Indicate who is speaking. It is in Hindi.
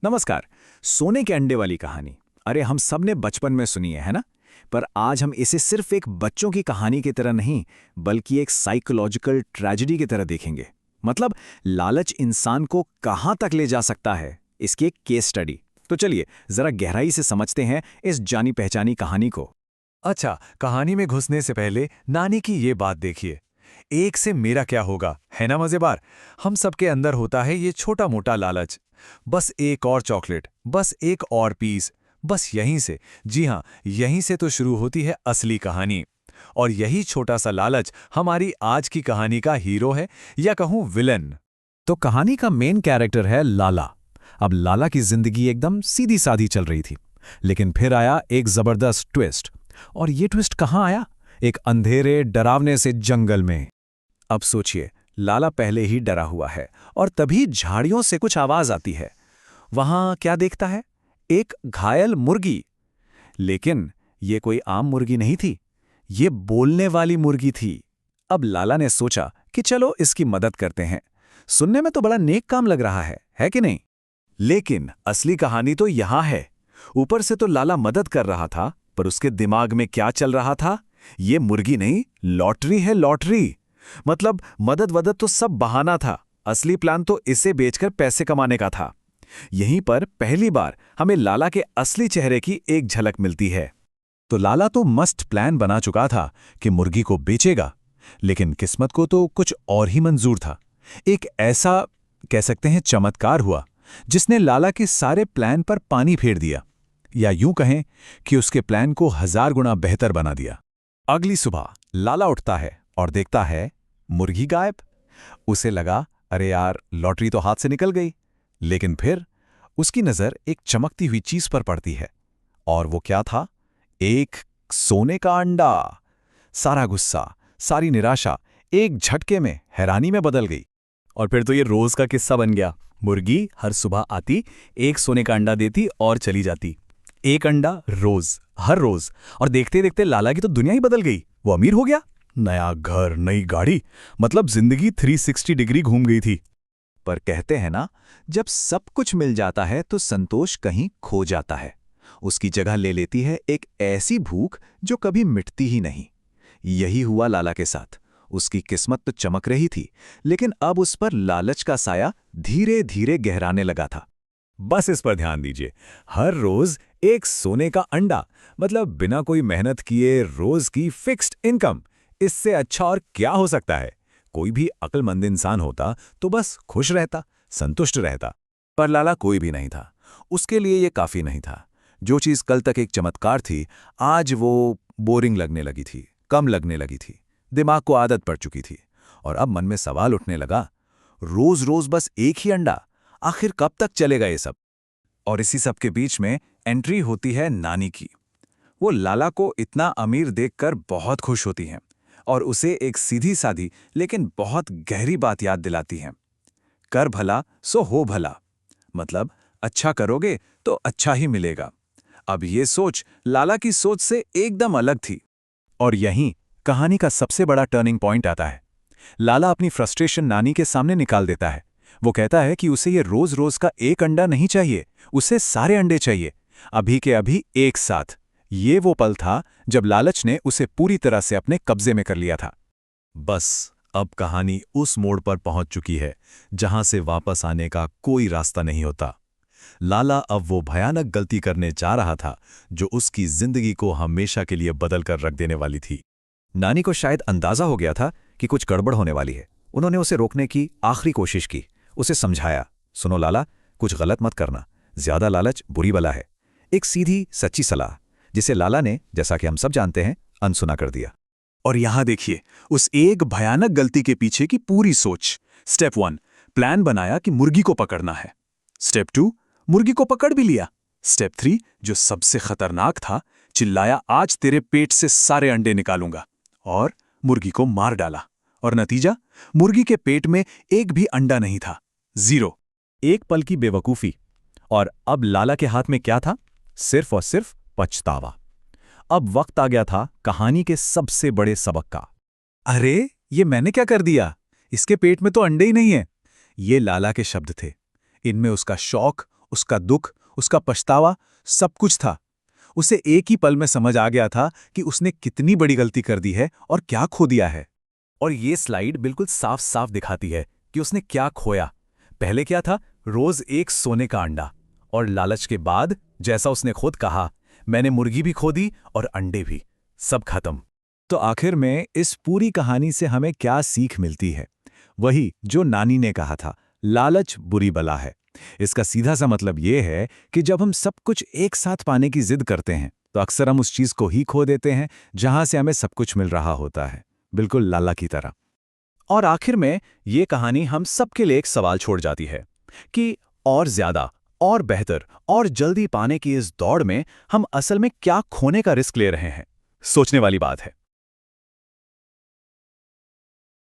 Speaker 1: नमस्कार। सोने के अंडे वाली कहानी, अरे हम सब ने बचपन में सुनी है ना? पर आज हम इसे सिर्फ एक बच्चों की कहानी की तरह नहीं, बल्कि एक साइकोलॉजिकल ट्रेजेडी की तरह देखेंगे। मतलब लालच इंसान को कहां तक ले जा सकता है, इसकी एक केस स्टडी। तो चलिए जरा गहराई से समझते हैं इस जानी पहचानी कहानी को।
Speaker 2: अच्छा, कहानी में घुसने से पहले नानी की ये बात देखिए। एक से मेरा क्या होगा, है ना मजेदार। हम सबके अंदर होता है ये छोटा मोटा लालच। बस एक और चॉकलेट, बस एक और पीस, बस यहीं से, जी हाँ, यहीं से तो शुरू होती है असली कहानी। और यही छोटा सा लालच हमारी आज की कहानी का हीरो है, या कहूँ विलन।
Speaker 1: तो कहानी का मेन कैरेक्टर है लाला। अब लाला की जिंदगी एकदम सीधी सादी चल रही थी, लेकिन फिर आया एक जबरदस्त ट्विस्ट। और ये ट्विस्ट कहाँ आया? एक अंधेरे डरावने से जंगल में। अब सोचिए, लाला पहले ही डरा हुआ है और तभी झाड़ियों से कुछ आवाज आती है। वहां क्या देखता है? एक घायल मुर्गी। लेकिन ये कोई आम मुर्गी नहीं थी, ये बोलने वाली मुर्गी थी। अब लाला ने सोचा कि चलो इसकी मदद करते हैं। सुनने में तो बड़ा नेक काम लग रहा है कि नहीं? लेकिन असली कहानी तो यहां है। ऊपर से तो लाला मदद कर रहा था, पर उसके दिमाग में क्या चल रहा था? ये मुर्गी नहीं, लॉटरी है, लॉटरी। मतलब मदद वदद तो सब बहाना था, असली प्लान तो इसे बेचकर पैसे कमाने का था। यहीं पर पहली बार हमें लाला के असली चेहरे की एक झलक मिलती है। तो लाला तो मस्त प्लान बना चुका था कि मुर्गी को बेचेगा, लेकिन किस्मत को तो कुछ और ही मंजूर था। एक ऐसा कह सकते हैं चमत्कार हुआ जिसने लाला के सारे प्लान पर पानी फेर दिया, या यूं कहें कि उसके प्लान को 1000 गुना बेहतर बना दिया। अगली सुबह लाला उठता है और देखता है मुर्गी गायब। उसे लगा, अरे यार, लॉटरी तो हाथ से निकल गई। लेकिन फिर उसकी नजर एक चमकती हुई चीज पर पड़ती है, और वो क्या था? एक सोने का अंडा। सारा गुस्सा, सारी निराशा एक झटके में हैरानी में बदल गई।
Speaker 3: और फिर तो ये रोज का किस्सा बन गया। मुर्गी हर सुबह आती, एक सोने का अंडा देती और चली जाती। एक अंडा रोज, हर रोज। और देखते देखते लाला की तो दुनिया ही बदल गई। वो अमीर हो गया, नया घर, नई गाड़ी, मतलब जिंदगी 360 डिग्री घूम गई थी।
Speaker 1: पर कहते हैं ना, जब सब कुछ मिल जाता है तो संतोष कहीं खो जाता है। उसकी जगह ले लेती है एक ऐसी भूख जो कभी मिटती ही नहीं। यही हुआ लाला के साथ। उसकी किस्मत तो चमक रही थी, लेकिन अब उस पर लालच का साया धीरे धीरे गहराने लगा था।
Speaker 2: बस इस पर ध्यान दीजिए, हर रोज एक सोने का अंडा, मतलब बिना कोई मेहनत किए रोज की फिक्स्ड इनकम। इससे अच्छा और क्या हो सकता है? कोई भी अक्लमंद इंसान होता तो बस खुश रहता, संतुष्ट रहता।
Speaker 1: पर लाला कोई भी नहीं था। उसके लिए ये काफी नहीं था। जो चीज कल तक एक चमत्कार थी, आज वो बोरिंग लगने लगी थी, कम लगने लगी थी। दिमाग को आदत पड़ चुकी थी। और अब मन में सवाल उठने लगा, रोज रोज बस एक ही अंडा, आखिर कब तक चलेगा ये सब? और इसी सब के बीच में एंट्री होती है नानी की। वो लाला को इतना अमीर देखकर बहुत खुश होती हैं और उसे एक सीधी सादी लेकिन बहुत गहरी बात याद दिलाती हैं। कर भला सो हो भला। मतलब अच्छा करोगे तो अच्छा ही मिलेगा। अब ये सोच लाला की सोच से एकदम अलग थी। और यहीं कहानी का सबसे बड़ा टर्निंग पॉइंट आता है। लाला अपनी फ्रस्ट्रेशन नानी के सामने निकाल देता है। वो कहता है कि उसे ये रोज रोज का एक अंडा नहीं चाहिए, उसे सारे अंडे चाहिए, अभी के अभी एक साथ। ये वो पल था जब लालच ने उसे पूरी तरह से अपने कब्जे में कर लिया था।
Speaker 2: बस अब कहानी उस मोड़ पर पहुंच चुकी है जहां से वापस आने का कोई रास्ता नहीं होता। लाला अब वो भयानक गलती करने जा रहा था जो उसकी जिंदगी को हमेशा के लिए बदल कर रख देने वाली थी।
Speaker 1: नानी को शायद अंदाजा हो गया था कि कुछ गड़बड़ होने वाली है। उन्होंने उसे रोकने की आखिरी कोशिश की, उसे समझाया, सुनो लाला, कुछ गलत मत करना, ज्यादा लालच बुरी बला है। एक सीधी सच्ची सलाह जिसे लाला ने, जैसा कि हम सब जानते हैं, अनसुना कर दिया।
Speaker 4: और यहां देखिए उस एक भयानक गलती के पीछे की पूरी सोच। स्टेप 1, प्लान बनाया कि मुर्गी को पकड़ना है। स्टेप 2, मुर्गी को पकड़ भी लिया। स्टेप 3, जो सबसे खतरनाक था, चिल्लाया, आज तेरे पेट से सारे अंडे निकालूंगा। और मुर्गी को मार डाला। और नतीजा, मुर्गी के पेट में एक भी अंडा नहीं था, 0।
Speaker 2: एक पल की बेवकूफी, और अब लाला के हाथ में क्या था? सिर्फ और सिर्फ पछतावा। अब वक्त आ गया था कहानी के सबसे बड़े सबक का।
Speaker 4: अरे ये मैंने क्या कर दिया? इसके पेट में तो अंडे ही नहीं है। ये लाला के शब्द थे। इनमें उसका शौक उसका दुख, उसका पछतावा, सब कुछ था। उसे एक ही पल में समझ आ गया था कि उसने कितनी बड़ी गलती कर दी है और क्या खो दिया है।
Speaker 1: और ये स्लाइड बिल्कुल साफ साफ दिखाती है कि उसने क्या खोया। पहले क्या था? रोज एक सोने का अंडा। और लालच के बाद, जैसा उसने खुद कहा, मैंने मुर्गी भी खो दी और अंडे भी। सब खत्म।
Speaker 4: तो आखिर में इस पूरी कहानी से हमें क्या सीख मिलती है? वही जो नानी ने कहा था, लालच बुरी बला है। इसका सीधा सा मतलब ये है कि जब हम सब कुछ एक साथ पाने की जिद करते हैं तो अक्सर हम उस चीज को ही खो देते हैं जहां से हमें सब कुछ मिल रहा होता है, बिल्कुल लाला की तरह।
Speaker 3: और आखिर में ये कहानी हम सबके लिए एक सवाल छोड़ जाती है कि और ज्यादा, और बेहतर, और जल्दी पाने की इस दौड़ में हम असल में क्या खोने का रिस्क ले रहे हैं। सोचने वाली बात है।